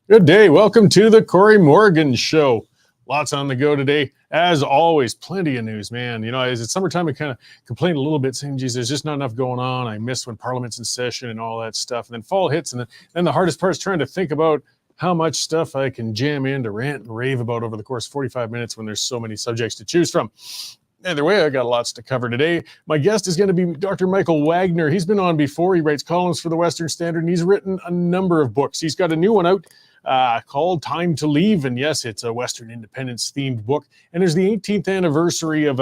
Good day. Welcome to the Cory Morgan Show. Lots on the go today. As always, plenty of news, man. You know, as it's summertime, I kind of complain a little bit, saying, geez, there's just not enough going on. I miss when Parliament's in session and all that stuff. And then fall hits, and then the hardest part is trying to think about how much stuff I can jam in to rant and rave about over the course of 45 minutes when there's so many subjects to choose from. Either way, I got lots to cover today. My guest is going to be Dr. Michael Wagner. He's been on before. He writes columns for the Western Standard, and he's written a number of books. He's got a new one out called Time to Leave. And yes, it's a Western independence themed book. And there's the 18th anniversary of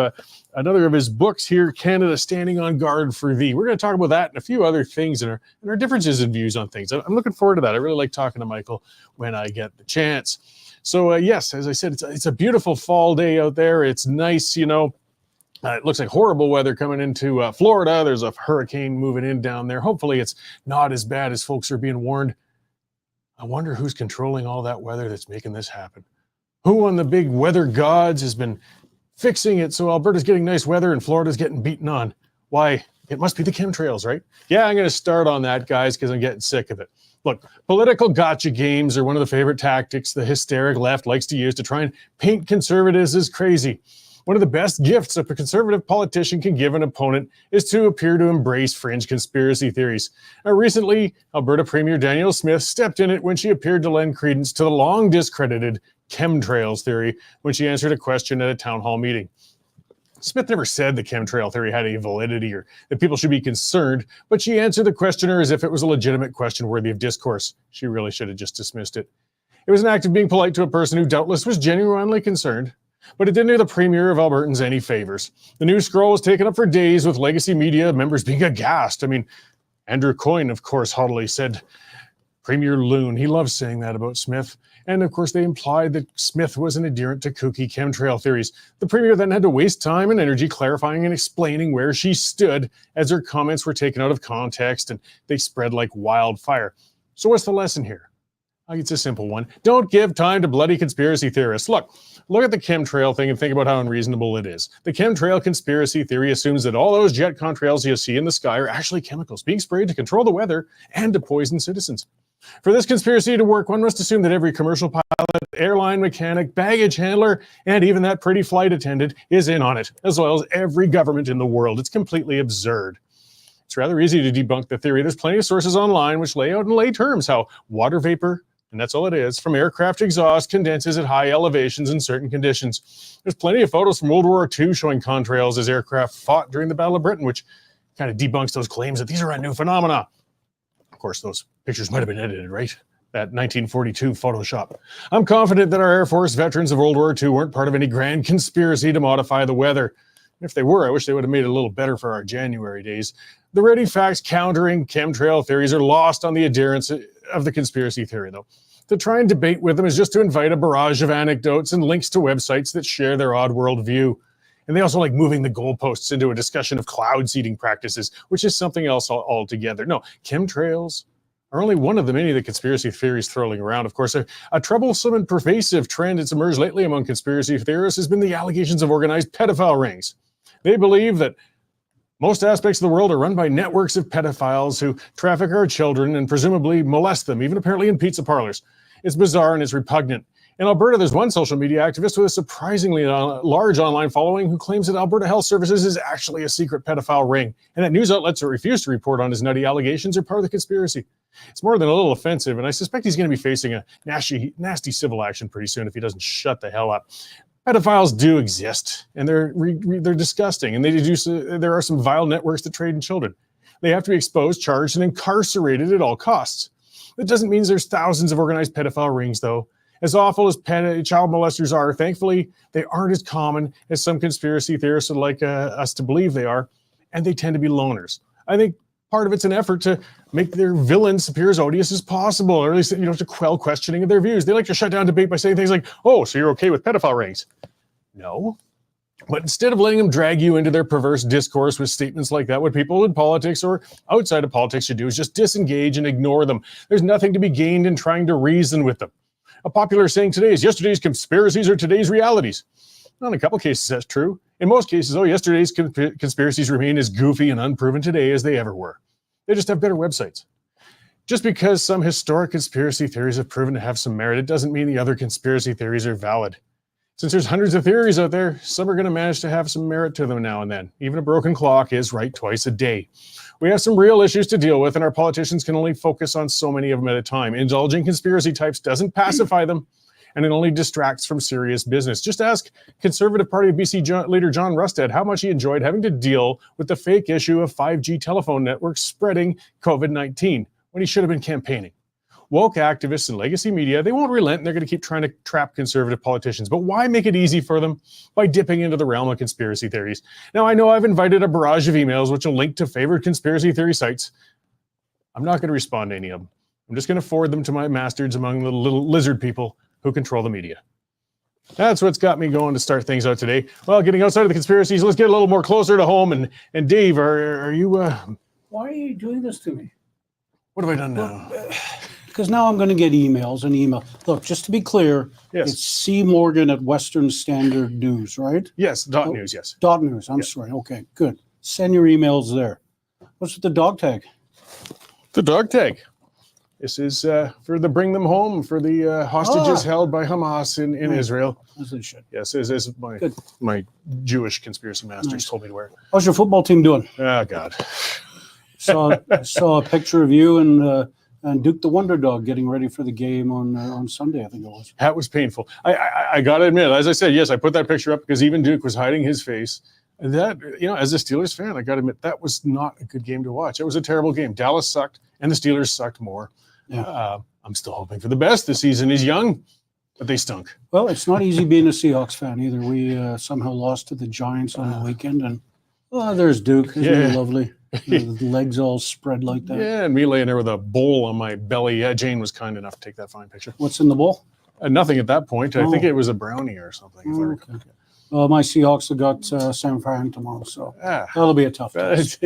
another of his books here, Canada Standing on Guard for Thee. We're going to talk about that and a few other things and our differences in views on things. I'm looking forward to that. I really like talking to Michael when I get the chance. So yes, as I said, it's a beautiful fall day out there. It's nice, you know. It looks like horrible weather coming into Florida. There's a hurricane moving in down there. Hopefully it's not as bad as folks are being warned. I wonder who's controlling all that weather that's making this happen. Who on the big weather gods has been fixing it so Alberta's getting nice weather and Florida's getting beaten on? Why, it must be the chemtrails, right? Yeah, I'm going to start on that, guys, because I'm getting sick of it. Look, political gotcha games are one of the favorite tactics the hysteric left likes to use to try and paint conservatives as crazy. One of the best gifts a conservative politician can give an opponent is to appear to embrace fringe conspiracy theories. Recently, Alberta Premier Danielle Smith stepped in it when she appeared to lend credence to the long discredited chemtrails theory when she answered a question at a town hall meeting. Smith never said the chemtrail theory had any validity or that people should be concerned, but she answered the questioner as if it was a legitimate question worthy of discourse. She really should have just dismissed it. It was an act of being polite to a person who doubtless was genuinely concerned. But it didn't do the Premier of Albertans any favors. The news scroll was taken up for days with legacy media members being aghast. I mean, Andrew Coyne, of course, haughtily said, Premier Loon. He loves saying that about Smith. And of course, they implied that Smith was an adherent to kooky chemtrail theories. The Premier then had to waste time and energy clarifying and explaining where she stood as her comments were taken out of context and they spread like wildfire. So what's the lesson here? It's a simple one. Don't give time to bloody conspiracy theorists. Look at the chemtrail thing and think about how unreasonable it is. The chemtrail conspiracy theory assumes that all those jet contrails you see in the sky are actually chemicals being sprayed to control the weather and to poison citizens. For this conspiracy to work, one must assume that every commercial pilot, airline mechanic, baggage handler, and even that pretty flight attendant is in on it, as well as every government in the world. It's completely absurd. It's rather easy to debunk the theory. There's plenty of sources online which lay out in lay terms how water vapor, and that's all it is, from aircraft exhaust condenses at high elevations in certain conditions. There's plenty of photos from World War II showing contrails as aircraft fought during the Battle of Britain, which kind of debunks those claims that these are a new phenomena. Of course, those pictures might have been edited, right? That 1942 Photoshop. I'm confident that our Air Force veterans of World War II weren't part of any grand conspiracy to modify the weather. If they were, I wish they would have made it a little better for our January days. The ready facts countering chemtrail theories are lost on the adherents of the conspiracy theory, though. To try and debate with them is just to invite a barrage of anecdotes and links to websites that share their odd worldview. And they also like moving the goalposts into a discussion of cloud seeding practices, which is something else altogether. No, chemtrails are only one of the many of the conspiracy theories throwing around. Of course, a troublesome and pervasive trend that's emerged lately among conspiracy theorists has been the allegations of organized pedophile rings. They believe that most aspects of the world are run by networks of pedophiles who traffic our children and presumably molest them, even apparently in pizza parlors. It's bizarre and it's repugnant. In Alberta, there's one social media activist with a surprisingly large online following who claims that Alberta Health Services is actually a secret pedophile ring, and that news outlets that refuse to report on his nutty allegations are part of the conspiracy. It's more than a little offensive, and I suspect he's going to be facing a nasty civil action pretty soon if he doesn't shut the hell up. Pedophiles do exist, and they're disgusting, and there are some vile networks that trade in children. They have to be exposed, charged, and incarcerated at all costs. That doesn't mean there's thousands of organized pedophile rings, though. As awful as child molesters are, thankfully, they aren't as common as some conspiracy theorists would like us to believe they are, and they tend to be loners. I think part of it's an effort to make their villains appear as odious as possible, or at least, to quell questioning of their views. They like to shut down debate by saying things like, oh, so you're okay with pedophile rings? No. But instead of letting them drag you into their perverse discourse with statements like that, what people in politics or outside of politics should do is just disengage and ignore them. There's nothing to be gained in trying to reason with them. A popular saying today is yesterday's conspiracies are today's realities. Well, in a couple cases, that's true. In most cases, yesterday's conspiracies remain as goofy and unproven today as they ever were. They just have better websites. Just because some historic conspiracy theories have proven to have some merit, it doesn't mean the other conspiracy theories are valid. Since there's hundreds of theories out there, some are going to manage to have some merit to them now and then. Even a broken clock is right twice a day. We have some real issues to deal with, and our politicians can only focus on so many of them at a time. Indulging conspiracy types doesn't pacify them, and it only distracts from serious business. Just ask Conservative Party of BC leader John Rustad how much he enjoyed having to deal with the fake issue of 5G telephone networks spreading COVID-19 when he should have been campaigning. Woke activists and legacy media, they won't relent, and they're going to keep trying to trap conservative politicians. But why make it easy for them? By dipping into the realm of conspiracy theories. Now, I know I've invited a barrage of emails which will link to favorite conspiracy theory sites. I'm not going to respond to any of them. I'm just going to forward them to my bastards among the little lizard people who control the media. That's what's got me going to start things out today. Well, getting outside of the conspiracies, let's get a little more closer to home. And Dave, are you... Why are you doing this to me? What have I done now? Because now I'm going to get emails and email. Look, just to be clear, Yes. It's C. Morgan at Western Standard News, right? Yes, .news, yes. .news, I'm sorry. Okay, good. Send your emails there. What's with the dog tag? The dog tag. This is for the bring them home for the hostages held by Hamas in Israel. As they should. Yes, as my Jewish conspiracy masters told me to wear it. How's your football team doing? Oh, God. I saw a picture of you and Duke the Wonder Dog getting ready for the game on Sunday, I think it was. That was painful. I got to admit, as I said, yes, I put that picture up because even Duke was hiding his face. And that, as a Steelers fan, I got to admit, that was not a good game to watch. It was a terrible game. Dallas sucked, and the Steelers sucked more. Yeah. I'm still hoping for the best. The season is young, but they stunk. Well, it's not easy being a Seahawks fan either. We somehow lost to the Giants on the weekend, and there's Duke. Isn't he lovely? The legs all spread like that. Yeah, and me laying there with a bowl on my belly. Jane was kind enough to take that fine picture. What's in the bowl? Nothing at that point. I think it was a brownie or something. Okay. My Seahawks have got San Fran tomorrow, so that'll be a tough test.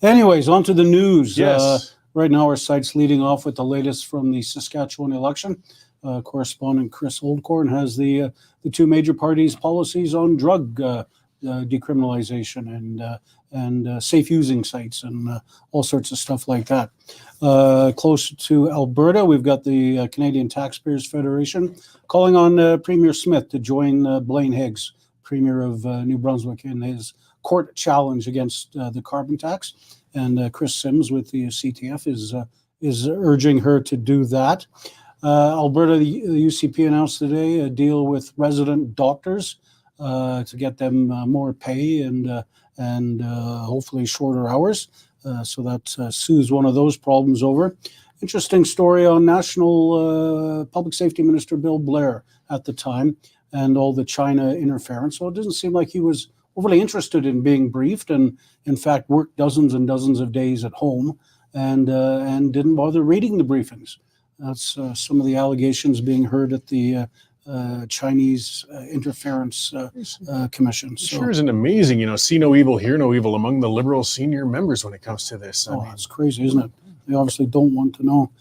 Anyways, on to the news. Yes. Right now, our site's leading off with the latest from the Saskatchewan election. Correspondent Chris Oldcorn has the two major parties' policies on drug decriminalization and safe using sites and all sorts of stuff like that. Close to Alberta, we've got the Canadian Taxpayers Federation calling on Premier Smith to join Blaine Higgs, Premier of New Brunswick, in his court challenge against the carbon tax. And Chris Sims with the CTF is urging her to do that. Alberta, the UCP announced today a deal with resident doctors to get them more pay and hopefully shorter hours. So that soothes one of those problems over. Interesting story on National Public Safety Minister Bill Blair at the time and all the China interference. So it doesn't seem like he was overly interested in being briefed, and in fact worked dozens and dozens of days at home and didn't bother reading the briefings. That's some of the allegations being heard at the Chinese Interference Commission. So, sure isn't amazing, see no evil, hear no evil among the Liberal senior members when it comes to this. It's crazy, isn't it? They obviously don't want to know.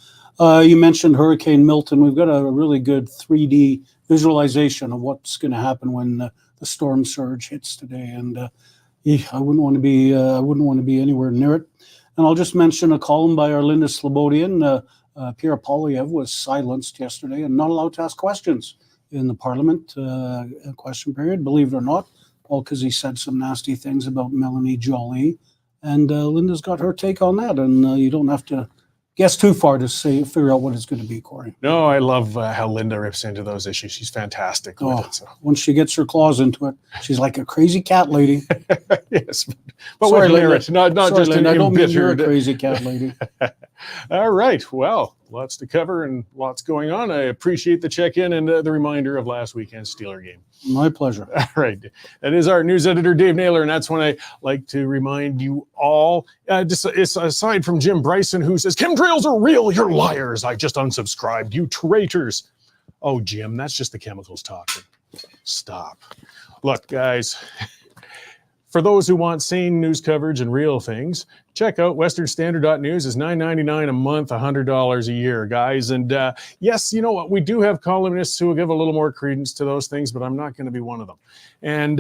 You mentioned Hurricane Milton. We've got a really good 3D visualization of what's going to happen when the storm surge hits today, and I wouldn't want to be anywhere near it. And I'll just mention a column by our Linda Slobodian. Pierre Poilievre was silenced yesterday and not allowed to ask questions in the Parliament question period, believe it or not, all because he said some nasty things about Melanie Joly. And Linda's got her take on that, and you don't have to guess too far to figure out what it's going to be, Cory. No, I love how Linda rips into those issues. She's fantastic with it. So. Once she gets her claws into it, she's like a crazy cat lady. Yes, but with merit, not just an embittered. I don't mean you're a crazy cat lady. All right, well, lots to cover and lots going on. I appreciate the check-in and the reminder of last weekend's Steeler game. My pleasure. All right. That is our news editor, Dave Naylor, and that's when I like to remind you all, it's aside from Jim Bryson, who says, chemtrails are real, you're liars. I just unsubscribed, you traitors. Oh, Jim, that's just the chemicals talking. Stop. Look, guys, for those who want sane news coverage and real things, check out westernstandard.news. It's $9.99 a month, $100 a year, guys. And yes, you know what? We do have columnists who will give a little more credence to those things, but I'm not going to be one of them. And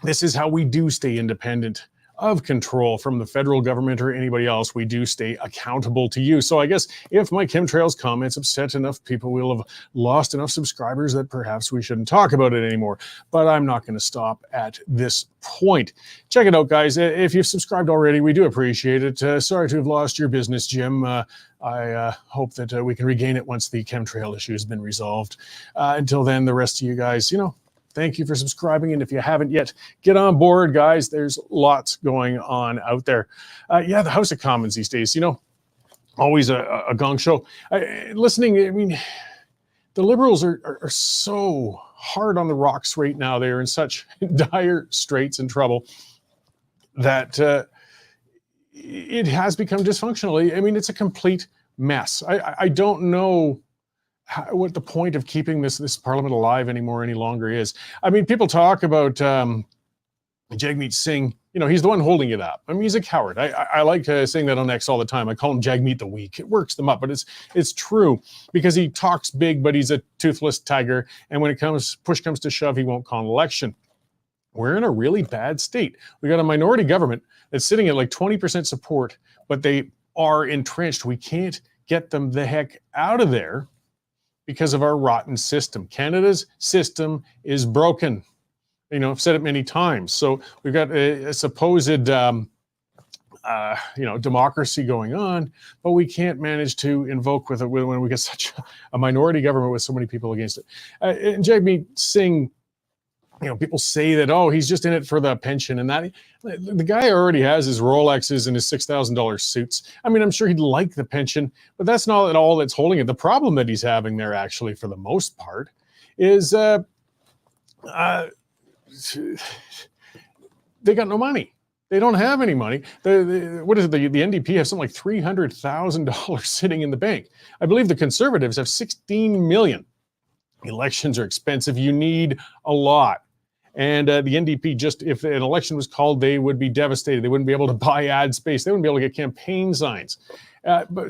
this is how we do stay independent of control from the federal government or anybody else, we do stay accountable to you. So I guess if my chemtrails comments upset enough people, we'll have lost enough subscribers that perhaps we shouldn't talk about it anymore. But I'm not going to stop at this point. Check it out, guys. If you've subscribed already, we do appreciate it. Sorry to have lost your business, Jim. I hope that we can regain it once the chemtrail issue has been resolved. Until then, the rest of you guys, thank you for subscribing. And if you haven't yet, get on board, guys. There's lots going on out there. The House of Commons these days, always a gong show. Listening, the Liberals are so hard on the rocks right now. They are in such dire straits and trouble that it has become dysfunctional. It's a complete mess. I don't know what the point of keeping this parliament alive any longer is. People talk about Jagmeet Singh. He's the one holding it up. He's a coward. I like saying that on X all the time. I call him Jagmeet the Weak. It works them up, but it's true because he talks big, but he's a toothless tiger. And when push comes to shove, he won't call an election. We're in a really bad state. We got a minority government that's sitting at like 20% support, but they are entrenched. We can't get them the heck out of there because of our rotten system. Canada's system is broken. I've said it many times. So we've got a supposed, democracy going on, but we can't manage to invoke with it when we get such a minority government with so many people against it. And Jagmeet Singh, people say that, he's just in it for the pension and that. The guy already has his Rolexes and his $6,000 suits. I'm sure he'd like the pension, but that's not at all that's holding it. The problem that he's having there, actually, for the most part, is they got no money. They don't have any money. What is it? The NDP have something like $300,000 sitting in the bank. I believe the Conservatives have $16 million. Elections are expensive. You need a lot. And the NDP, just if an election was called, they would be devastated. They wouldn't be able to buy ad space. They wouldn't be able to get campaign signs.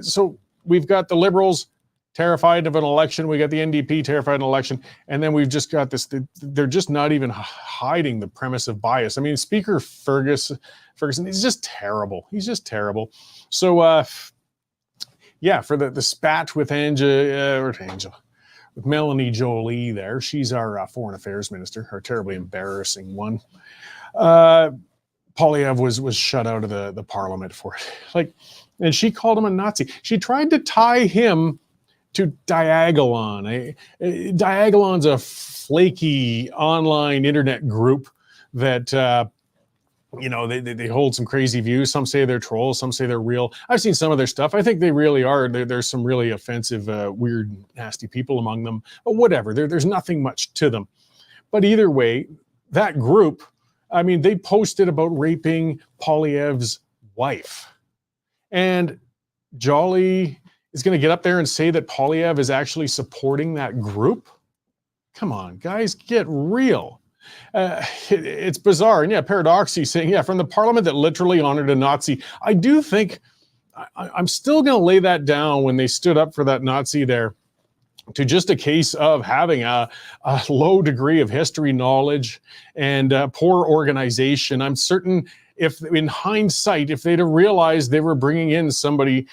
So we've got the Liberals terrified of an election. We got the NDP terrified of an election. And then we've just got this, they're just not even hiding the premise of bias. Speaker Ferguson, he's just terrible. He's just terrible. So, for the spat with with Melanie Jolie there. She's our foreign affairs minister, our terribly embarrassing one. Poilievre was shut out of the parliament for it. And she called him a Nazi. She tried to tie him to Diagolon. Diagolon's a flaky online internet group that they hold some crazy views. Some say they're trolls, some say they're real. I've seen some of their stuff. I think they really are. There's some really offensive, weird, nasty people among them. But whatever, there's nothing much to them. But either way, that group, they posted about raping Poilievre's wife. And Jolie is going to get up there and say that Poilievre is actually supporting that group? Come on, guys, get real. It's bizarre. And Paradoxy saying, from the parliament that literally honored a Nazi. I do think, I'm still going to lay that down when they stood up for that Nazi there, to just a case of having a low degree of history knowledge and poor organization. I'm certain if in hindsight, if they'd have realized they were bringing in somebody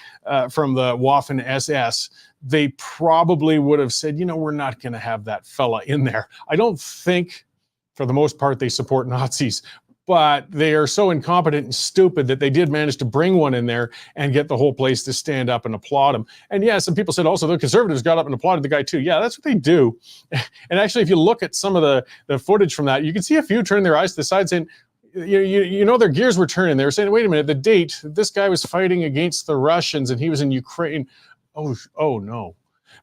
from the Waffen SS, they probably would have said, we're not going to have that fella in there. I don't think, for the most part, they support Nazis, but they are so incompetent and stupid that they did manage to bring one in there and get the whole place to stand up and applaud him. And some people said also the Conservatives got up and applauded the guy too. Yeah, that's what they do. And actually, if you look at some of the footage from that, you can see a few turn their eyes to the side saying, their gears were turning. They were saying, wait a minute, the date, this guy was fighting against the Russians and he was in Ukraine. Oh no.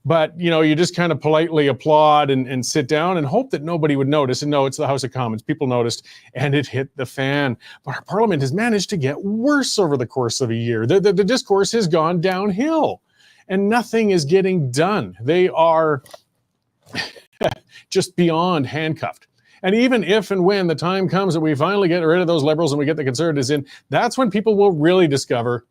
But, you just kind of politely applaud and sit down and hope that nobody would notice. And no, it's the House of Commons. People noticed and it hit the fan. But our parliament has managed to get worse over the course of a year. The discourse has gone downhill and nothing is getting done. They are just beyond handcuffed. And even if and when the time comes that we finally get rid of those Liberals and we get the Conservatives in, that's when people will really discover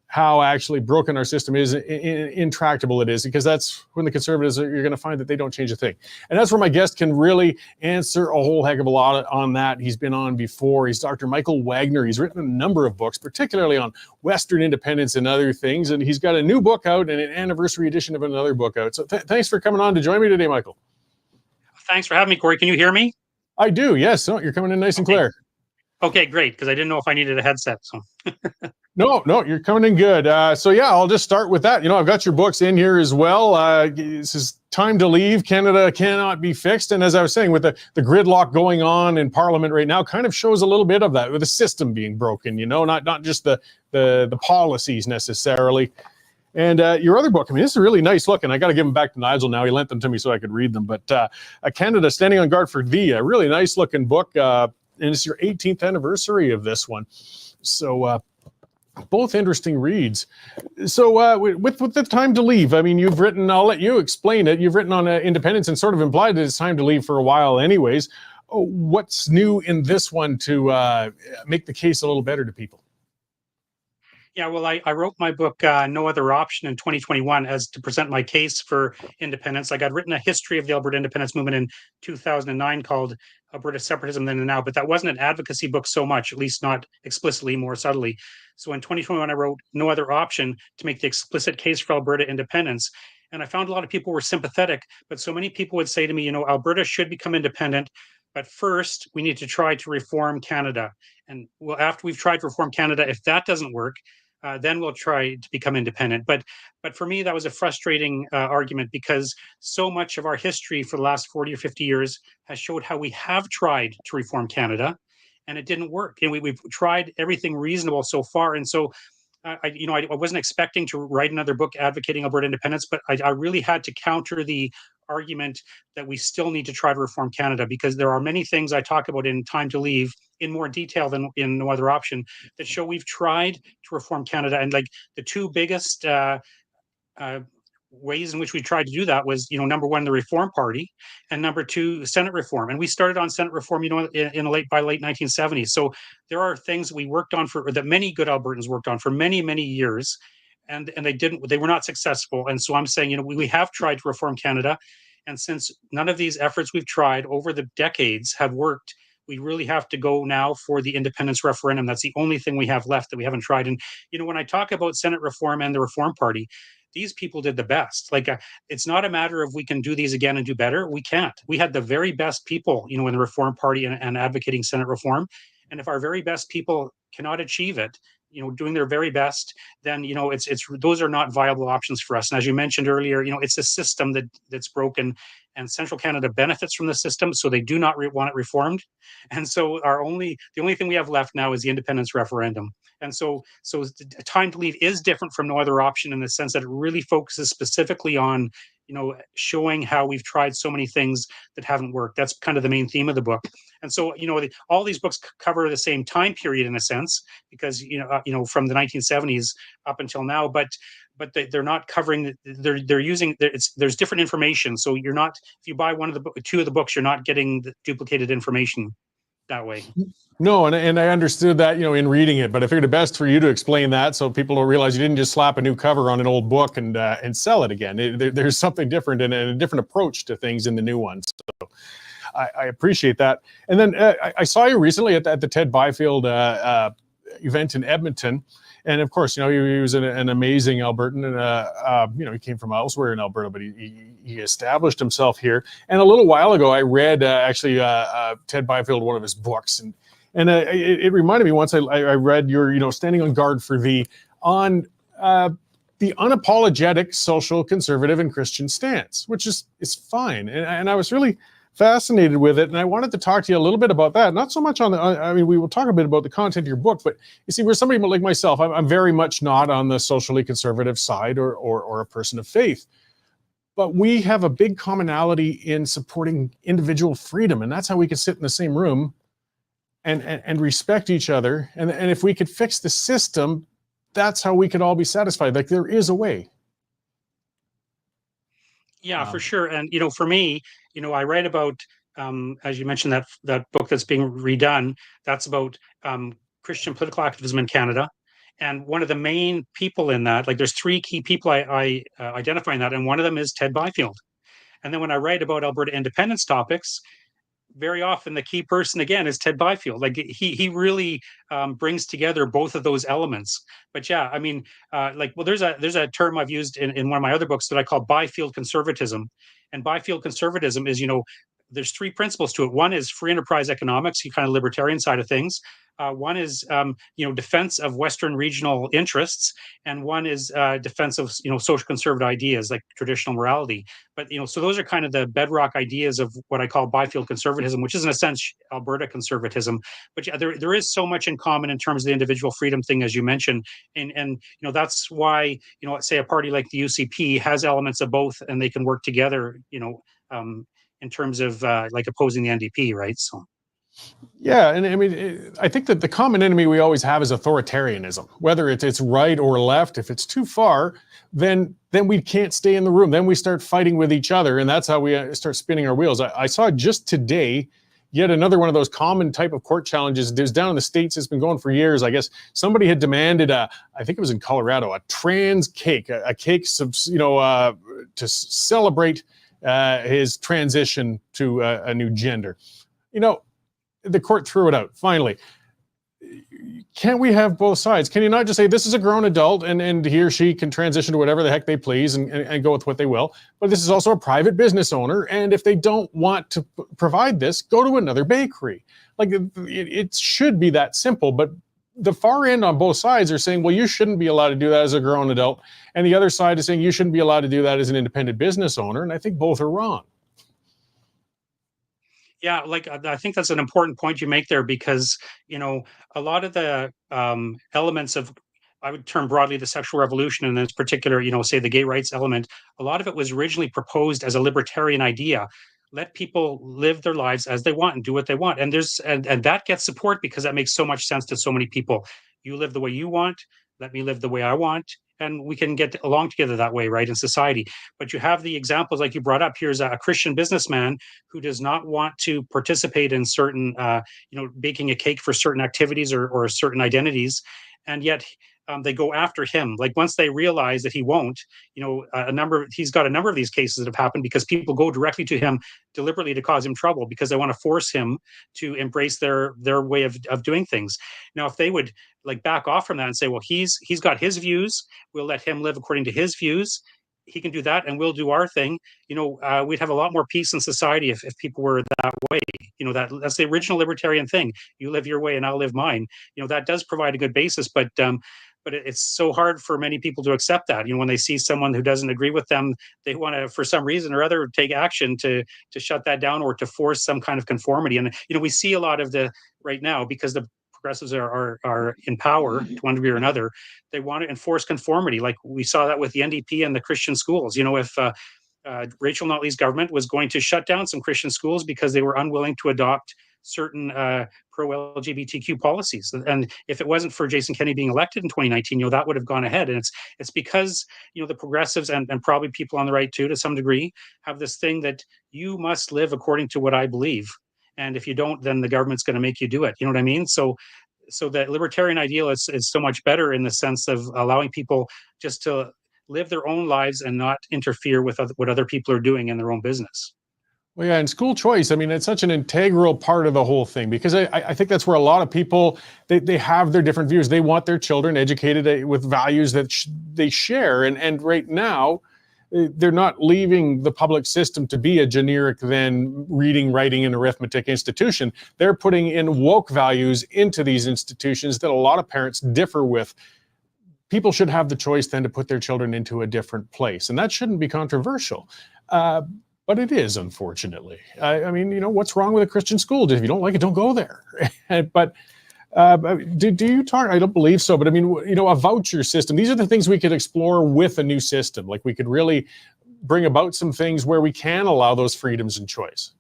how actually broken our system is, intractable it is, because that's when the Conservatives you're going to find that they don't change a thing. And that's where my guest can really answer a whole heck of a lot on that. He's been on before. He's Dr. Michael Wagner. He's written a number of books, particularly on Western independence and other things. And he's got a new book out and an anniversary edition of another book out. So thanks for coming on to join me today, Michael. Thanks for having me, Cory. Can you hear me? I do, yes. So you're coming in nice and clear. Okay, great, because I didn't know if I needed a headset. So. No, you're coming in good. So yeah, I'll just start with that. I've got your books in here as well. This is Time to Leave. Canada Cannot Be Fixed. And as I was saying, with the gridlock going on in Parliament right now, kind of shows a little bit of that, with the system being broken, not just the policies necessarily. And your other book, this is a really nice look, and I got to give them back to Nigel now. He lent them to me so I could read them. But Canada Standing on Guard for Thee, a really nice looking book. And it's your 18th anniversary of this one. So both interesting reads. So with the Time to Leave, you've written, I'll let you explain it. You've written on independence and sort of implied that it's time to leave for a while anyways. What's new in this one to make the case a little better to people? Yeah, well, I wrote my book, No Other Option, in 2021 as to present my case for independence. I'd written a history of the Alberta independence movement in 2009 called Alberta Separatism Then and Now, but that wasn't an advocacy book so much, at least not explicitly, more subtly. So in 2021, I wrote No Other Option to make the explicit case for Alberta independence. And I found a lot of people were sympathetic, but so many people would say to me, Alberta should become independent, but first we need to try to reform Canada. And well, after we've tried to reform Canada, if that doesn't work, then we'll try to become independent. But for me, that was a frustrating argument, because so much of our history for the last 40 or 50 years has showed how we have tried to reform Canada, and it didn't work. And we've tried everything reasonable so far. And so, I wasn't expecting to write another book advocating Alberta independence, but I really had to counter the argument that we still need to try to reform Canada, because there are many things I talk about in Time to Leave in more detail than in No Other Option that show we've tried to reform Canada. And the two biggest ways in which we tried to do that was, number one, the Reform Party, and number two, Senate reform. And we started on Senate reform, by late 1970s. So there are things that we worked on that many good Albertans worked on for many, many years. And they were not successful. And so I'm saying, we have tried to reform Canada. And since none of these efforts we've tried over the decades have worked, we really have to go now for the independence referendum. That's the only thing we have left that we haven't tried. And, when I talk about Senate reform and the Reform Party, these people did the best. It's not a matter of we can do these again and do better. We can't. We had the very best people, in the Reform Party and advocating Senate reform. And if our very best people cannot achieve it, doing their very best, then those are not viable options for us. And as you mentioned earlier, it's a system that's broken, and Central Canada benefits from the system, so they do not want it reformed. And so the only thing we have left now is the independence referendum. And so Time to Leave is different from No Other Option in the sense that it really focuses specifically on showing how we've tried so many things that haven't worked. That's kind of the main theme of the book. And so, all these books cover the same time period in a sense, because, from the 1970s up until now, but they're not covering, they're using, there's different information. So you're not, if you buy two of the books, you're not getting the duplicated information that way. No, and I understood that, in reading it, but I figured it best for you to explain that so people don't realize you didn't just slap a new cover on an old book and sell it again. There's something different and a different approach to things in the new ones. So I appreciate that. And then I saw you recently at the Ted Byfield event in Edmonton. And of course, he was an amazing Albertan, and he came from elsewhere in Alberta, but he established himself here. And a little while ago, I read Ted Byfield, one of his books, and it reminded me once I read your Standing on Guard for Thee on the unapologetic social conservative and Christian stance, which is fine, and I was really fascinated with it, and I wanted to talk to you a little bit about that. Not so much on we will talk a bit about the content of your book, but you see, we're somebody like myself. I'm very much not on the socially conservative side or a person of faith, but we have a big commonality in supporting individual freedom, and that's how we can sit in the same room and respect each other. And if we could fix the system, that's how we could all be satisfied. Like, there is a way. Yeah, for sure. And, for me, I write about, as you mentioned, that book that's being redone, that's about Christian political activism in Canada. And one of the main people in that, like there's three key people I identify in that, and one of them is Ted Byfield. And then when I write about Alberta independence topics, very often the key person again is Ted Byfield. Like he really brings together both of those elements. But yeah, I mean, well, there's a term I've used in one of my other books that I call Byfield conservatism, and Byfield conservatism is, there's three principles to it. One is free enterprise economics, the kind of libertarian side of things. One is defense of Western regional interests, and one is defense of social conservative ideas like traditional morality. But so those are kind of the bedrock ideas of what I call Byfield conservatism, which is in a sense Alberta conservatism. But yeah, there is so much in common in terms of the individual freedom thing, as you mentioned, and that's why say a party like the UCP has elements of both, and they can work together. In terms of like opposing the NDP, right? So. Yeah, and I mean, I think that the common enemy we always have is authoritarianism. Whether it's right or left, if it's too far, then we can't stay in the room. Then we start fighting with each other, and that's how we start spinning our wheels. I saw just today yet another one of those common type of court challenges. There's down in the States, it's been going for years. I guess somebody had demanded I think it was in Colorado, a trans cake, a cake, to celebrate his transition to a new gender. The court threw it out, finally. Can't we have both sides? Can you not just say this is a grown adult and he or she can transition to whatever the heck they please and go with what they will, but this is also a private business owner, and if they don't want to provide this, go to another bakery. Like, it should be that simple, but the far end on both sides are saying, well, you shouldn't be allowed to do that as a grown adult, and the other side is saying you shouldn't be allowed to do that as an independent business owner, and I think both are wrong. Yeah, like I think that's an important point you make there, because a lot of the elements of, I would term broadly, the sexual revolution, and in this particular, say the gay rights element, a lot of it was originally proposed as a libertarian idea. Let people live their lives as they want and do what they want, and that gets support because that makes so much sense to so many people. You live the way you want, let me live the way I want, and we can get along together that way, right, in society. But you have the examples like you brought up. Here's a Christian businessman who does not want to participate in certain, baking a cake for certain activities or certain identities, and yet they go after him. Like, once they realize that he won't, he's got a number of these cases that have happened because people go directly to him deliberately to cause him trouble because they want to force him to embrace their way of doing things. Now, if they would like back off from that and say, well, he's got his views, we'll let him live according to his views, he can do that and we'll do our thing, we'd have a lot more peace in society if people were that way. That's the original libertarian thing. You live your way and I'll live mine. That does provide a good basis, but it's so hard for many people to accept that. When they see someone who doesn't agree with them, they want to, for some reason or other, take action to shut that down or to force some kind of conformity. And we see a lot of right now, because the progressives are in power to one degree or another, they want to enforce conformity. Like we saw that with the NDP and the Christian schools. If Rachel Notley's government was going to shut down some Christian schools because they were unwilling to adopt certain pro-LGBTQ policies. And if it wasn't for Jason Kenney being elected in 2019, that would have gone ahead. And it's because, the progressives and probably people on the right too, to some degree, have this thing that you must live according to what I believe. And if you don't, then the government's going to make you do it. You know what I mean? So the libertarian ideal is so much better in the sense of allowing people just to live their own lives and not interfere with what other people are doing in their own business. Well, yeah, and school choice, I mean, it's such an integral part of the whole thing, because I think that's where a lot of people, they have their different views. They want their children educated with values that they share. And right now, they're not leaving the public system to be a generic then reading, writing, and arithmetic institution. They're putting in woke values into these institutions that a lot of parents differ with. People should have the choice then to put their children into a different place. And that shouldn't be controversial. But it is, unfortunately. I mean, what's wrong with a Christian school? If you don't like it, don't go there. But do you talk? I don't believe so. But I mean, a voucher system. These are the things we could explore with a new system. Like, we could really bring about some things where we can allow those freedoms and choice.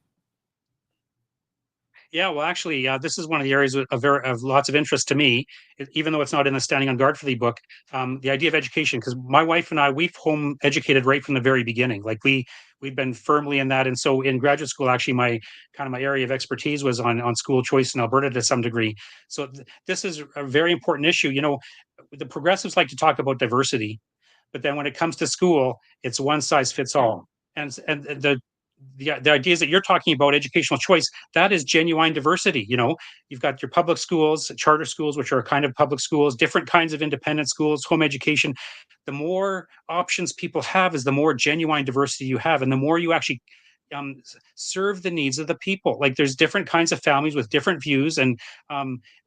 Yeah, well, actually, this is one of the areas of lots of interest to me, even though it's not in the Standing on Guard for Thee book. The idea of education, because my wife and I, we've home educated right from the very beginning. Like we've been firmly in that, and so in graduate school, actually, my area of expertise was on school choice in Alberta to some degree. So this is a very important issue. the progressives like to talk about diversity, but then when it comes to school, it's one size fits all. And the ideas that you're talking about, educational choice, that is genuine diversity. You've got your public schools, charter schools, which are kind of public schools, different kinds of independent schools, home education. The more options people have is the more genuine diversity you have, and the more you actually serve the needs of the people. Like, there's different kinds of families with different views, and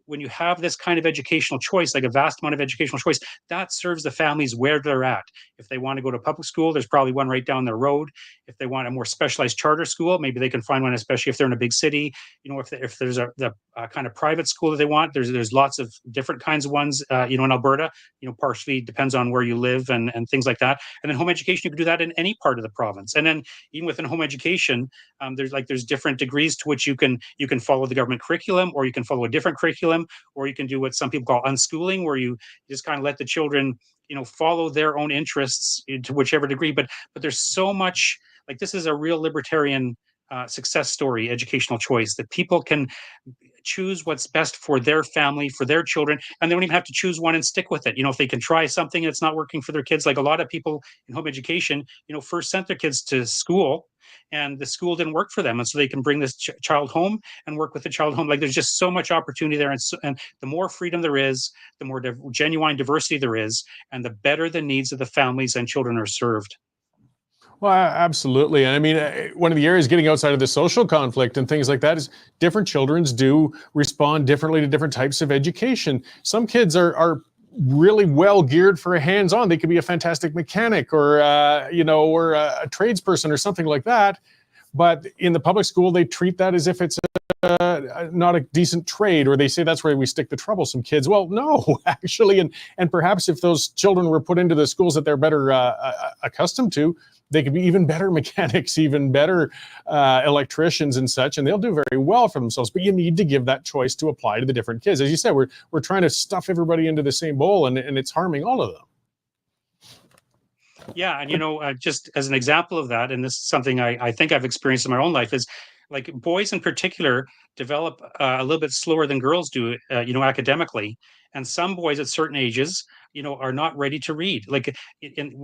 when you have this kind of educational choice, like a vast amount of educational choice, that serves the families where they're at. If they want to go to public school, there's probably one right down their road. If they want a more specialized charter school, maybe they can find one, especially if they're in a big city. If there's the kind of private school that they want, there's lots of different kinds of ones. In Alberta, partially depends on where you live and things like that. And then home education, you can do that in any part of the province. And then even within home education, there's different degrees to which you can follow the government curriculum, or you can follow a different curriculum, or you can do what some people call unschooling, where you just kind of let the children follow their own interests to whichever degree. But there's so much, like, this is a real libertarian success story, educational choice, that people can choose what's best for their family, for their children, and they don't even have to choose one and stick with it. If they can try something that's not working for their kids, like a lot of people in home education, first sent their kids to school, and the school didn't work for them, and so they can bring this child home and work with the child home. Like, there's just so much opportunity there, and the more freedom there is, the more genuine diversity there is, and the better the needs of the families and children are served. Well, absolutely. And I mean, one of the areas getting outside of the social conflict and things like that is different childrens do respond differently to different types of education. Some kids are really well geared for a hands-on. They could be a fantastic mechanic, or or a tradesperson or something like that. But in the public school, they treat that as if it's not a decent trade, or they say that's where we stick the troublesome kids. Well, no, actually, and perhaps if those children were put into the schools that they're better accustomed to, they could be even better mechanics, even better electricians and such, and they'll do very well for themselves. But you need to give that choice to apply to the different kids. As you said, we're trying to stuff everybody into the same bowl, and it's harming all of them. Yeah, and just as an example of that, and this is something I think I've experienced in my own life, is like boys in particular develop a little bit slower than girls do, academically. And some boys at certain ages, are not ready to read. Like,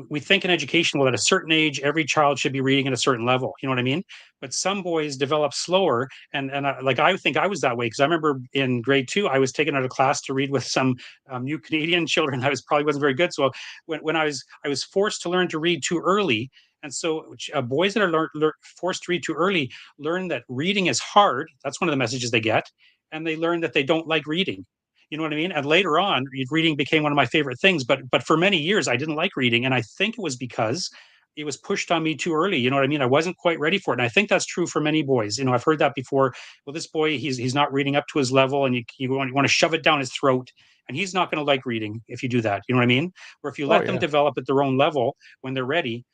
we think in education, well, at a certain age, every child should be reading at a certain level. You know what I mean? But some boys develop slower, and I think I was that way, because I remember in grade 2, I was taken out of class to read with some new Canadian children. I probably wasn't very good. So when I was forced to learn to read too early. And so boys that are forced to read too early learn that reading is hard. That's one of the messages they get. And they learn that they don't like reading. You know what I mean? And later on, reading became one of my favorite things. But for many years, I didn't like reading. And I think it was because it was pushed on me too early. You know what I mean? I wasn't quite ready for it. And I think that's true for many boys. I've heard that before. Well, this boy, he's not reading up to his level, and you want to shove it down his throat. And he's not going to like reading if you do that. You know what I mean? Or if you let them develop at their own level when they're ready,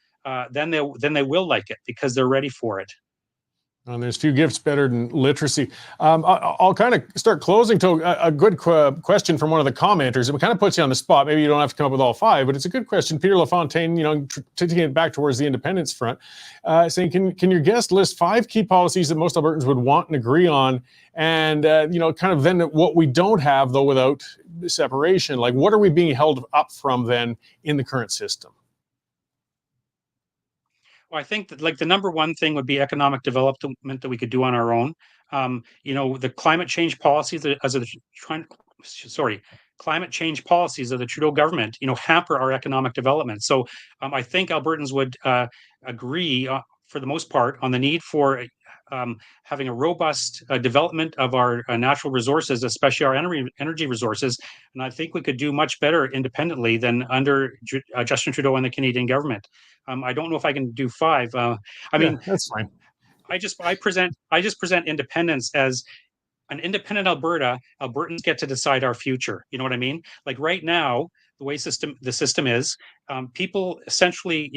then they will like it because they're ready for it. And there's few gifts better than literacy. I'll kind of start closing to a good question from one of the commenters. It kind of puts you on the spot. Maybe you don't have to come up with all 5, but it's a good question. Peter LaFontaine, taking it back towards the independence front, saying, can your guest list 5 key policies that most Albertans would want and agree on? And, kind of then what we don't have, though, without separation, like what are we being held up from then in the current system? Well, I think that, like, the number one thing would be economic development that we could do on our own. The climate change policies climate change policies of the Trudeau government, hamper our economic development. So I think Albertans would agree, for the most part, on the need for having a robust development of our natural resources, especially our energy resources. And I think we could do much better independently than under Justin Trudeau and the Canadian government. I don't know if I can do 5. I mean, that's fine. I just present independence as an independent Alberta. Albertans get to decide our future. You know what I mean? Like right now, the way the system is, people essentially,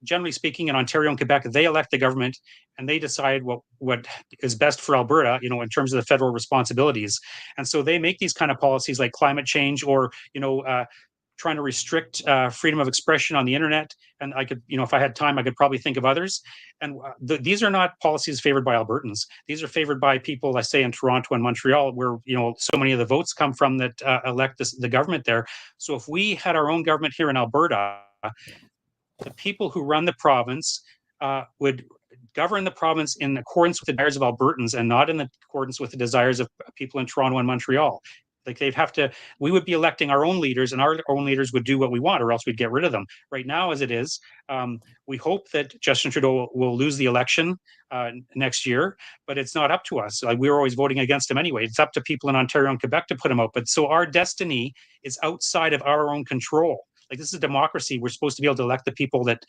generally speaking, in Ontario and Quebec, they elect the government and they decide what is best for Alberta, in terms of the federal responsibilities. And so they make these kind of policies like climate change, or, trying to restrict freedom of expression on the internet. And I could, if I had time, I could probably think of others. And these are not policies favored by Albertans. These are favored by people, I say, in Toronto and Montreal, where so many of the votes come from that elect the government there. So if we had our own government here in Alberta, the people who run the province would govern the province in accordance with the desires of Albertans and not in accordance with the desires of people in Toronto and Montreal. Like we would be electing our own leaders, and our own leaders would do what we want, or else we'd get rid of them. Right now, as it is, we hope that Justin Trudeau will lose the election next year, but it's not up to us. We're always voting against him anyway. It's up to people in Ontario and Quebec to put him out. But so our destiny is outside of our own control. Like, this is democracy. We're supposed to be able to elect the people that,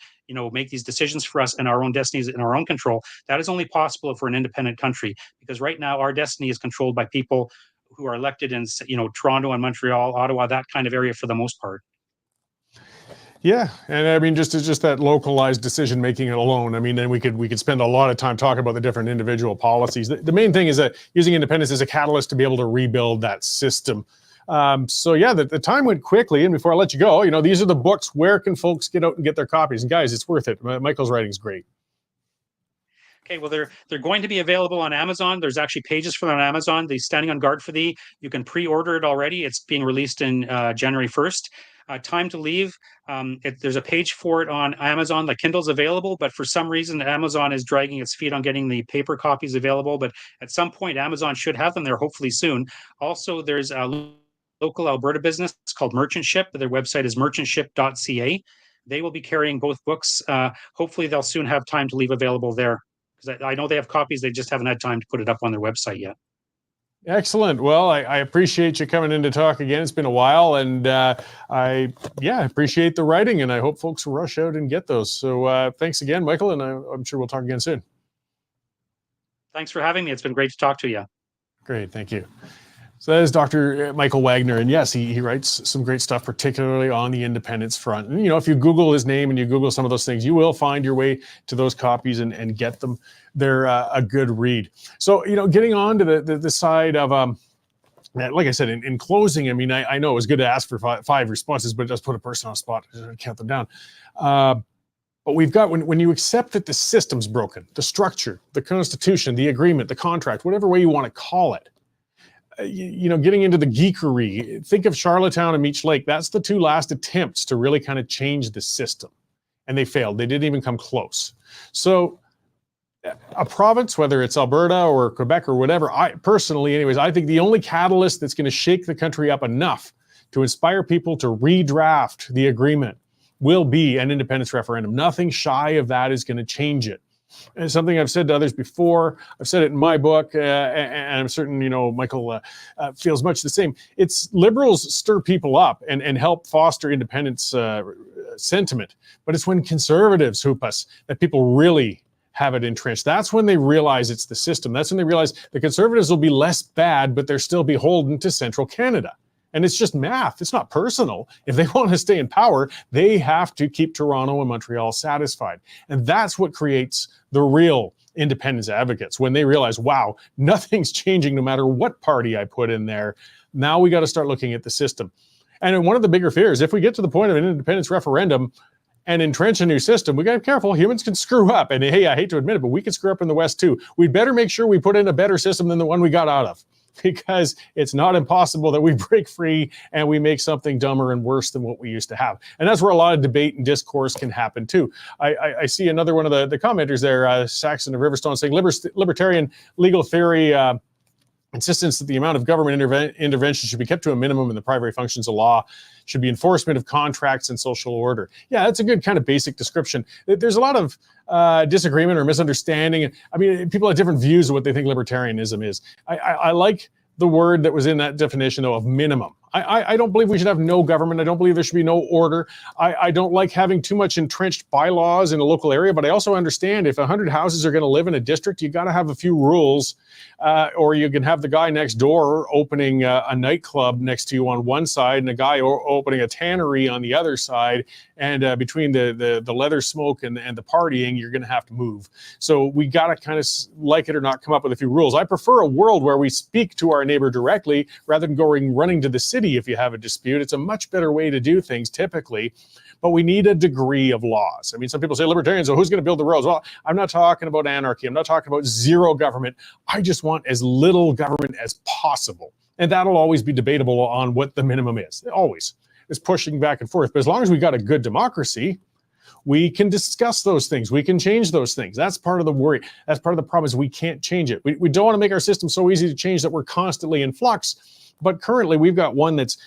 make these decisions for us, and our own destinies in our own control. That is only possible if we're an independent country, because right now our destiny is controlled by people who are elected in, Toronto and Montreal, Ottawa, that kind of area for the most part. Yeah, and I mean, just that localized decision making alone. I mean, then we could spend a lot of time talking about the different individual policies. The main thing is that using independence as a catalyst to be able to rebuild that system. So yeah, the time went quickly. And before I let you go, these are the books. Where can folks get out and get their copies? And guys, it's worth it. Michael's writing's great. Okay, well, they're going to be available on Amazon. There's actually pages for them on Amazon. The Standing on Guard for Thee, you can pre-order it already. It's being released in January 1st. Time to Leave, there's a page for it on Amazon. The Kindle's available, but for some reason, Amazon is dragging its feet on getting the paper copies available. But at some point, Amazon should have them there, hopefully soon. Also, there's a local Alberta business called Merchant Ship. Their website is merchantship.ca. They will be carrying both books. Hopefully, they'll soon have Time to Leave available there. I know they have copies. They just haven't had time to put it up on their website yet. Excellent. Well, I appreciate you coming in to talk again. It's been a while, and I appreciate the writing, and I hope folks will rush out and get those. So thanks again, Michael, and I'm sure we'll talk again soon. Thanks for having me. It's been great to talk to you. Great. Thank you. So that is Dr. Michael Wagner, and yes, he writes some great stuff, particularly on the independence front. And if you Google his name and you Google some of those things, you will find your way to those copies and get them. They're a good read. So getting on to the side of like I said, in closing, I mean, I know it was good to ask for five responses, but it does put a person on the spot to count them down. But we've got, when you accept that the system's broken, the structure, the constitution, the agreement, the contract, whatever way you want to call it, getting into the geekery, think of Charlottetown and Meech Lake. That's the two last attempts to really kind of change the system. And they failed. They didn't even come close. So a province, whether it's Alberta or Quebec or whatever, I think the only catalyst that's going to shake the country up enough to inspire people to redraft the agreement will be an independence referendum. Nothing shy of that is going to change it. And something I've said to others before, I've said it in my book, and I'm certain, Michael feels much the same. It's liberals stir people up and help foster independence sentiment. But it's when conservatives hoop us that people really have it entrenched. That's when they realize it's the system. That's when they realize the conservatives will be less bad, but they're still beholden to central Canada. And it's just math. It's not personal. If they want to stay in power, they have to keep Toronto and Montreal satisfied. And that's what creates the real independence advocates, when they realize, wow, nothing's changing no matter what party I put in there. Now we got to start looking at the system. And one of the bigger fears, if we get to the point of an independence referendum and entrench a new system, we got to be careful. Humans can screw up. And hey, I hate to admit it, but we can screw up in the West too. We'd better make sure we put in a better system than the one we got out of, because it's not impossible that we break free and we make something dumber and worse than what we used to have. And that's where a lot of debate and discourse can happen too. I see another one of the commenters there, Saxon of Riverstone, saying libertarian legal theory insistence that the amount of government intervention should be kept to a minimum and the primary functions of law should be enforcement of contracts and social order. Yeah, that's a good kind of basic description. There's a lot of disagreement or misunderstanding. I mean, people have different views of what they think libertarianism is. I like the word that was in that definition, though, of minimum. I don't believe we should have no government. I don't believe there should be no order. I don't like having too much entrenched bylaws in a local area, but I also understand if 100 houses are going to live in a district, you got to have a few rules, or you can have the guy next door opening a nightclub next to you on one side and a guy opening a tannery on the other side. And between the leather smoke and the partying, you're going to have to move. So we got to kind of, like it or not, come up with a few rules. I prefer a world where we speak to our neighbor directly rather than running to the city city if you have a dispute. It's a much better way to do things typically, but we need a degree of laws. I mean, some people say libertarians, well, who's going to build the roads? Well, I'm not talking about anarchy. I'm not talking about zero government. I just want as little government as possible. And that'll always be debatable on what the minimum is. Always. It's pushing back and forth. But as long as we got a good democracy, we can discuss those things. We can change those things. That's part of the worry. That's part of the problem is we can't change it. We don't want to make our system so easy to change that we're constantly in flux. But currently we've got one that's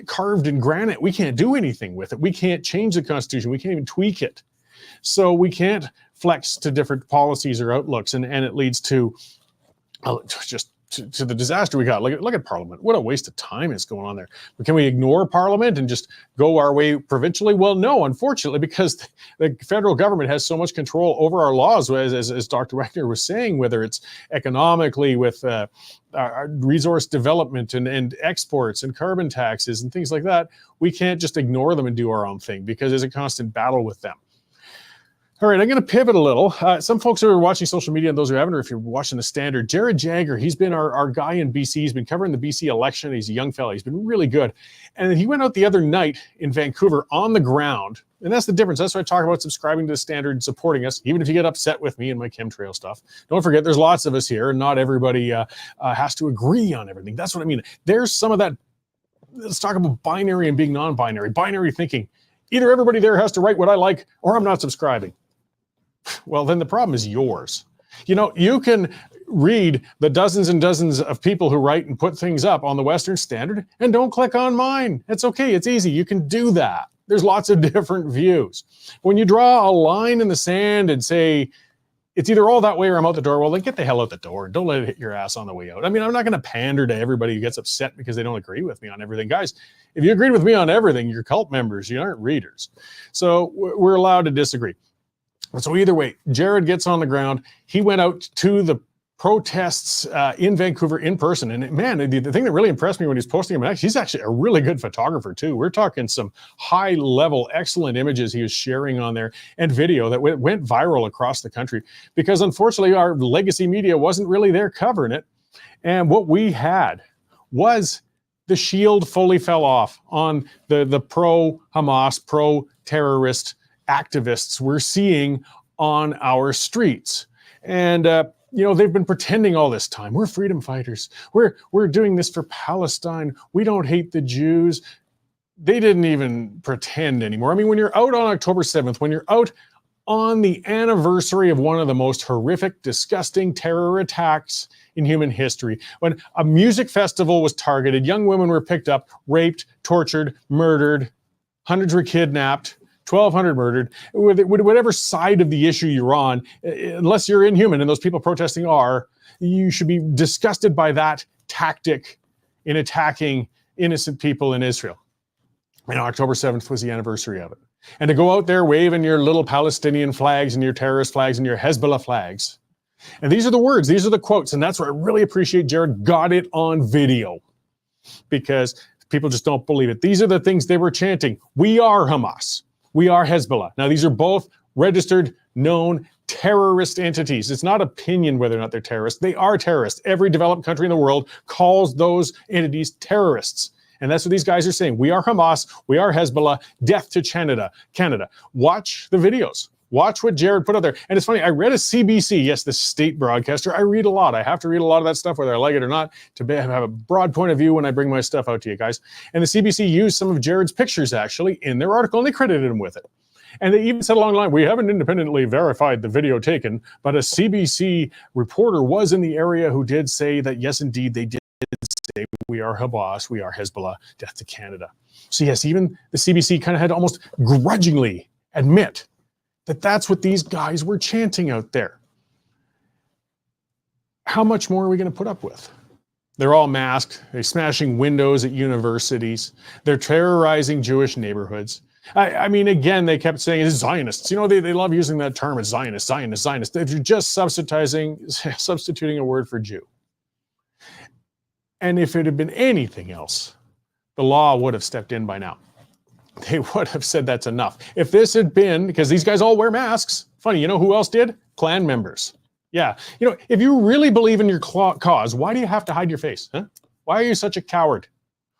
carved in granite. We can't do anything with it. We can't change the Constitution. We can't even tweak it. So we can't flex to different policies or outlooks. And it leads to just to the disaster we got. Look at Parliament. What a waste of time is going on there. But can we ignore Parliament and just go our way provincially? Well, no, unfortunately, because the federal government has so much control over our laws, as Dr. Wagner was saying, whether it's economically with resource development and exports and carbon taxes and things like that. We can't just ignore them and do our own thing because there's a constant battle with them. All right, I'm going to pivot a little. Some folks who are watching social media and those who haven't, or if you're watching the Standard, Jared Jagger, he's been our guy in BC. He's been covering the BC election. He's a young fella. He's been really good. And then he went out the other night in Vancouver on the ground. And that's the difference. That's why I talk about subscribing to the Standard and supporting us, even if you get upset with me and my chemtrail stuff. Don't forget, there's lots of us here, and not everybody has to agree on everything. That's what I mean. There's some of that. Let's talk about binary and being non-binary. Binary thinking. Either everybody there has to write what I like, or I'm not subscribing. Well, then the problem is yours. You know, you can read the dozens and dozens of people who write and put things up on the Western Standard and don't click on mine. It's okay. It's easy. You can do that. There's lots of different views. When you draw a line in the sand and say, it's either all that way or I'm out the door, well, then get the hell out the door. Don't let it hit your ass on the way out. I mean, I'm not going to pander to everybody who gets upset because they don't agree with me on everything. Guys, if you agreed with me on everything, you're cult members. You aren't readers. So we're allowed to disagree. So either way, Jared gets on the ground. He went out to the protests in Vancouver in person. And man, the thing that really impressed me when he's posting them, he's actually a really good photographer too. We're talking some high level, excellent images he was sharing on there and video that went viral across the country because unfortunately our legacy media wasn't really there covering it. And what we had was the shield fully fell off on the pro-Hamas, pro-terrorist activists we're seeing on our streets. And you know, they've been pretending all this time. We're freedom fighters. We're doing this for Palestine. We don't hate the Jews. They didn't even pretend anymore. I mean, when you're out on October 7th, when you're out on the anniversary of one of the most horrific, disgusting terror attacks in human history, when a music festival was targeted, young women were picked up, raped, tortured, murdered, hundreds were kidnapped, 1,200 murdered, whatever side of the issue you're on, unless you're inhuman, and those people protesting are, you should be disgusted by that tactic in attacking innocent people in Israel. And October 7th was the anniversary of it. And to go out there waving your little Palestinian flags and your terrorist flags and your Hezbollah flags. And these are the words, these are the quotes, and that's where I really appreciate Jared got it on video because people just don't believe it. These are the things they were chanting. We are Hamas. We are Hezbollah. Now, these are both registered, known terrorist entities. It's not opinion whether or not they're terrorists. They are terrorists. Every developed country in the world calls those entities terrorists. And that's what these guys are saying. We are Hamas. We are Hezbollah. Death to Canada. Watch the videos. Watch what Jared put out there. And it's funny, I read a CBC, yes, the state broadcaster. I read a lot. I have to read a lot of that stuff, whether I like it or not, to have a broad point of view when I bring my stuff out to you guys. And the CBC used some of Jared's pictures, actually, in their article, and they credited him with it. And they even said along the line, we haven't independently verified the video taken, but a CBC reporter was in the area who did say that, yes, indeed, they did say we are Hamas, we are Hezbollah, death to Canada. So yes, even the CBC kind of had to almost grudgingly admit that that's what these guys were chanting out there. How much more are we going to put up with? They're all masked. They're smashing windows at universities. They're terrorizing Jewish neighborhoods. I mean, again, they kept saying it's Zionists. You know, they love using that term. It's Zionist, Zionist, Zionist. If you're just substituting a word for Jew. And if it had been anything else, the law would have stepped in by now. They would have said that's enough. If this had been, because these guys all wear masks. Funny, you know who else did? Klan members. Yeah. You know, if you really believe in your cause, why do you have to hide your face? Huh? Why are you such a coward?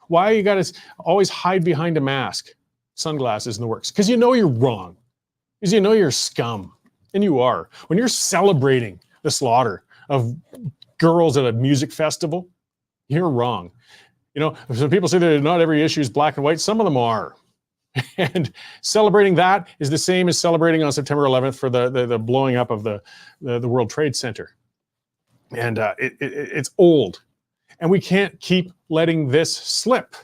Why you got to always hide behind a mask, sunglasses in the works? Because you know you're wrong. Because you know you're scum. And you are. When you're celebrating the slaughter of girls at a music festival, you're wrong. You know, so people say that not every issue is black and white. Some of them are. And celebrating that is the same as celebrating on September 11th for the blowing up of the World Trade Center. And it's old. And we can't keep letting this slip.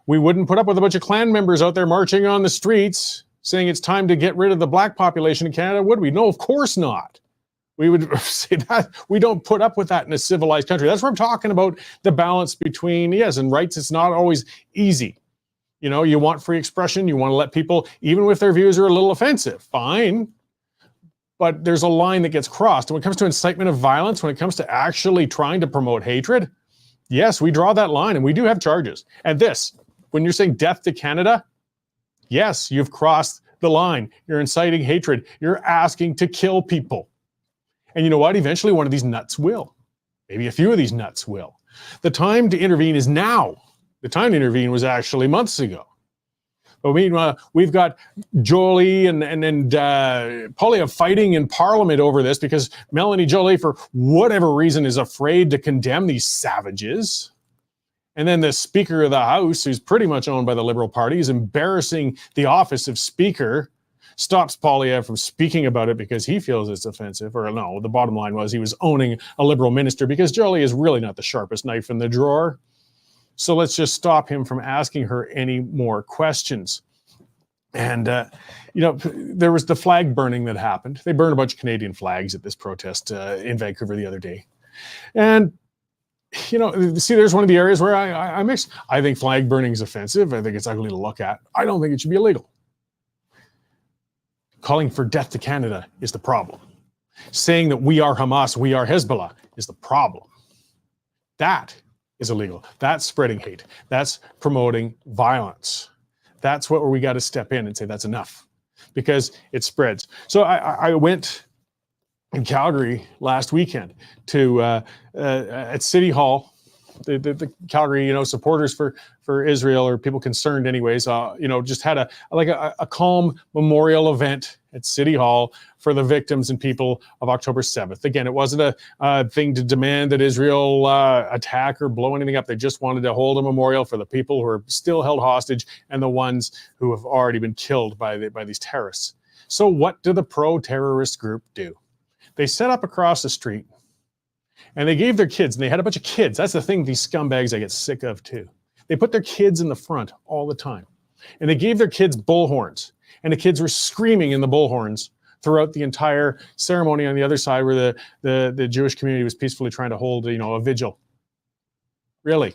We wouldn't put up with a bunch of Klan members out there marching on the streets saying it's time to get rid of the black population in Canada, would we? No, of course not. We would say that we don't put up with that in a civilized country. That's what I'm talking about, the balance between, yes, and rights. It's not always easy. You know, you want free expression. You want to let people, even if their views are a little offensive, fine. But there's a line that gets crossed. And when it comes to incitement of violence, when it comes to actually trying to promote hatred, yes, we draw that line and we do have charges. And this, when you're saying death to Canada, yes, you've crossed the line. You're inciting hatred. You're asking to kill people. And you know what? Eventually one of these nuts will. Maybe a few of these nuts will. The time to intervene is now. The time to intervene was actually months ago. But meanwhile, we've got Jolie and Poilievre fighting in Parliament over this because Melanie Jolie, for whatever reason, is afraid to condemn these savages. And then the Speaker of the House, who's pretty much owned by the Liberal Party, is embarrassing the office of Speaker, stops Poilievre from speaking about it because he feels it's offensive. Or no, the bottom line was he was owning a Liberal minister because Jolie is really not the sharpest knife in the drawer. So let's just stop him from asking her any more questions. And, you know, there was the flag burning that happened. They burned a bunch of Canadian flags at this protest in Vancouver the other day. And, you know, see, there's one of the areas where I mix. I think flag burning is offensive. I think it's ugly to look at. I don't think it should be illegal. Calling for death to Canada is the problem. Saying that we are Hamas, we are Hezbollah is the problem. That is illegal. That's spreading hate. That's promoting violence. That's where we got to step in and say that's enough because it spreads. So I went in Calgary last weekend to at City Hall. The Calgary, you know, supporters for Israel or people concerned anyways, you know, just had a calm memorial event at City Hall for the victims and people of October 7th. Again, it wasn't a thing to demand that Israel attack or blow anything up. They just wanted to hold a memorial for the people who are still held hostage and the ones who have already been killed by these terrorists. So what do the pro-terrorist group do? They set up across the street and they gave their kids, and they had a bunch of kids. That's the thing, these scumbags I get sick of too. They put their kids in the front all the time. And they gave their kids bullhorns. And the kids were screaming in the bullhorns throughout the entire ceremony on the other side where the Jewish community was peacefully trying to hold, you know, a vigil. Really?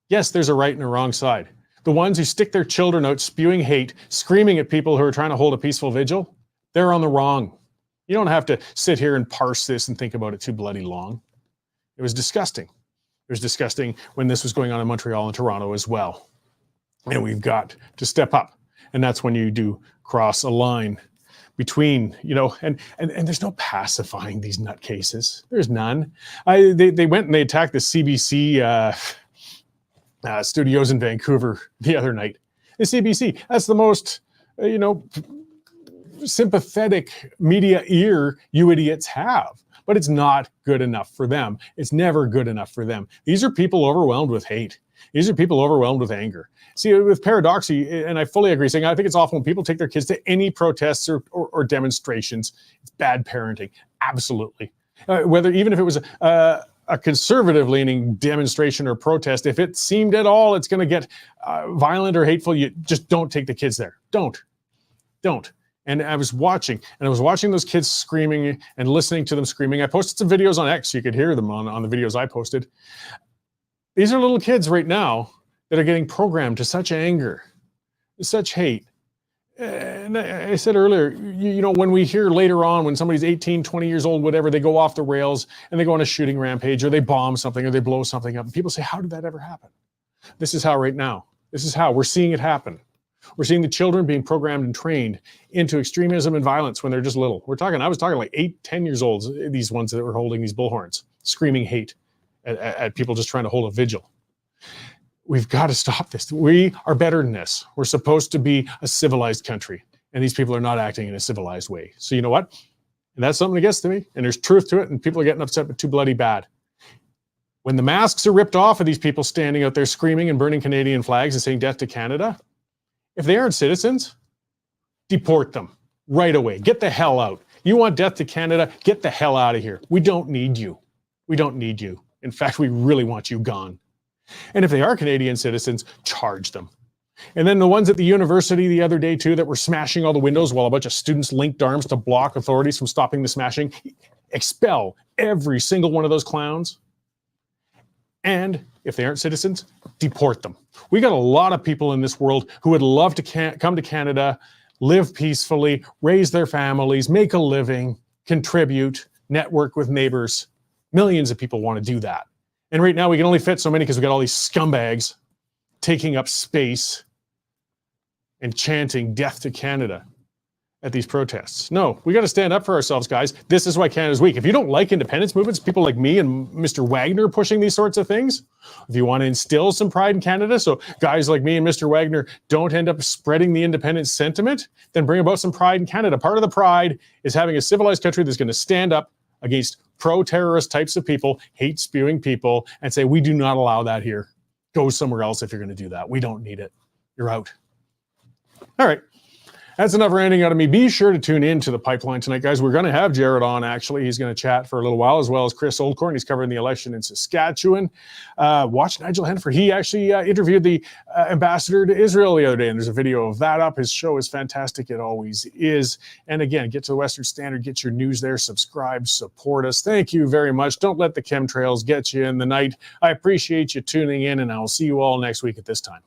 Yes, there's a right and a wrong side. The ones who stick their children out spewing hate, screaming at people who are trying to hold a peaceful vigil, they're on the wrong. You don't have to sit here and parse this and think about it too bloody long. It was disgusting. It was disgusting when this was going on in Montreal and Toronto as well. And we've got to step up. And that's when you do cross a line between, you know, and there's no pacifying these nutcases. There's none. They went and they attacked the CBC studios in Vancouver the other night. The CBC, that's the most, you know, sympathetic media ear you idiots have. But it's not good enough for them. It's never good enough for them. These are people overwhelmed with hate. These are people overwhelmed with anger. See, with Paradoxy, and I fully agree, saying I think it's awful when people take their kids to any protests or demonstrations. It's bad parenting, absolutely. Even if it was a conservative-leaning demonstration or protest, if it seemed at all it's going to get violent or hateful, you just don't take the kids there. Don't. And I was watching those kids screaming and listening to them screaming. I posted some videos on X so you could hear them on the videos I posted. These are little kids right now that are getting programmed to such anger, such hate. And I said earlier, you know, when we hear later on when somebody's 18, 20 years old, whatever, they go off the rails and they go on a shooting rampage or they bomb something or they blow something up. And people say, how did that ever happen? This is how right now. This is how we're seeing it happen. We're seeing the children being programmed and trained into extremism and violence when they're just little. I was talking like 8, 10 years old, these ones that were holding these bullhorns, screaming hate at people just trying to hold a vigil. we've got to stop this. We are better than this. We're supposed to be a civilized country, and these people are not acting in a civilized way. So you know what? And that's something that gets to me, and there's truth to it, and people are getting upset, but too bloody bad. When the masks are ripped off of these people standing out there screaming and burning Canadian flags and saying death to Canada, if they aren't citizens, deport them right away. Get the hell out. You want death to Canada? Get the hell out of here. We don't need you. We don't need you. In fact, we really want you gone. And if they are Canadian citizens, charge them. And then the ones at the university the other day too that were smashing all the windows while a bunch of students linked arms to block authorities from stopping the smashing, expel every single one of those clowns. And if they aren't citizens, deport them. We got a lot of people in this world who would love to come to Canada, live peacefully, raise their families, make a living, contribute, network with neighbors. Millions of people want to do that. And right now we can only fit so many because we got all these scumbags taking up space and chanting death to Canada at these protests. No, we got to stand up for ourselves, guys. This is why Canada's weak. If you don't like independence movements, people like me and Mr. Wagner pushing these sorts of things, if you want to instill some pride in Canada, so guys like me and Mr. Wagner don't end up spreading the independence sentiment, then bring about some pride in Canada. Part of the pride is having a civilized country that's going to stand up against pro-terrorist types of people, hate-spewing people, and say, we do not allow that here. Go somewhere else if you're going to do that. We don't need it. You're out. All right. That's enough ranting out of me. Be sure to tune in to the pipeline tonight, guys. We're going to have Jared on, actually. He's going to chat for a little while, as well as Chris Oldcorn. He's covering the election in Saskatchewan. Watch Nigel Hennifer. He actually interviewed the ambassador to Israel the other day, and there's a video of that up. His show is fantastic. It always is. And again, get to the Western Standard. Get your news there. Subscribe. Support us. Thank you very much. Don't let the chemtrails get you in the night. I appreciate you tuning in, and I will see you all next week at this time.